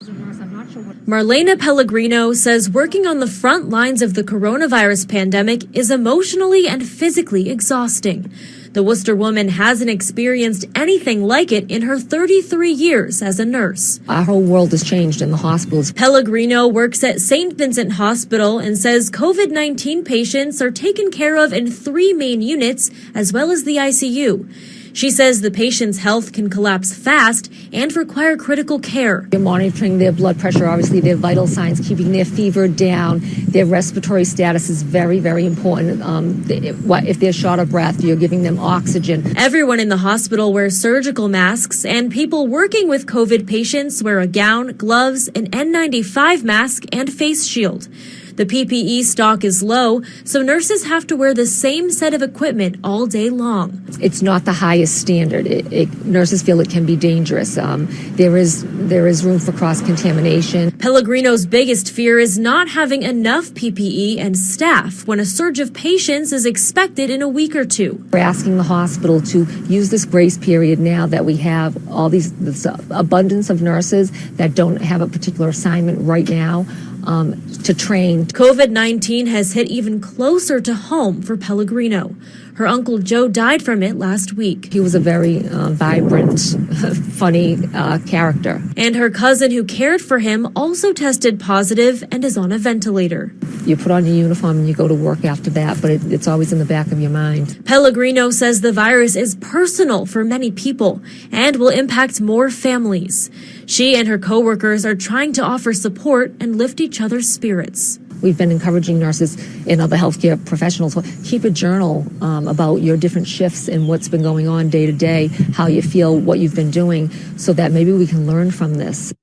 Marlena Pellegrino says working on the front lines of the coronavirus pandemic is emotionally and physically exhausting. The Worcester woman hasn't experienced anything like it in her 33 years as a nurse. Our whole world has changed in the hospitals. Pellegrino works at St. Vincent Hospital and says COVID-19 patients are taken care of in 3 main units as well as the ICU. She says the patient's health can collapse fast and require critical care. You're monitoring their blood pressure, obviously their vital signs, keeping their fever down. Their respiratory status is very, very important. If they're short of breath, you're giving them oxygen. Everyone in the hospital wears surgical masks, and people working with COVID patients wear a gown, gloves, an N95 mask, and face shield. The PPE stock is low, so nurses have to wear the same set of equipment all day long. It's not the highest standard. Nurses feel it can be dangerous. There is room for cross-contamination. Pellegrino's biggest fear is not having enough PPE and staff when a surge of patients is expected in a week or two. We're asking the hospital to use this grace period now that we have all this abundance of nurses that don't have a particular assignment right now, to train. COVID-19 has hit even closer to home for Pellegrino. Her Uncle Joe died from it last week. He was a very vibrant, funny character. And her cousin who cared for him also tested positive and is on a ventilator. You put on your uniform and you go to work after that, but it's always in the back of your mind. Pellegrino says the virus is personal for many people and will impact more families. She and her coworkers are trying to offer support and lift each other's spirits. We've been encouraging nurses and other healthcare professionals to keep a journal about your different shifts and what's been going on day to day, how you feel, what you've been doing, so that maybe we can learn from this.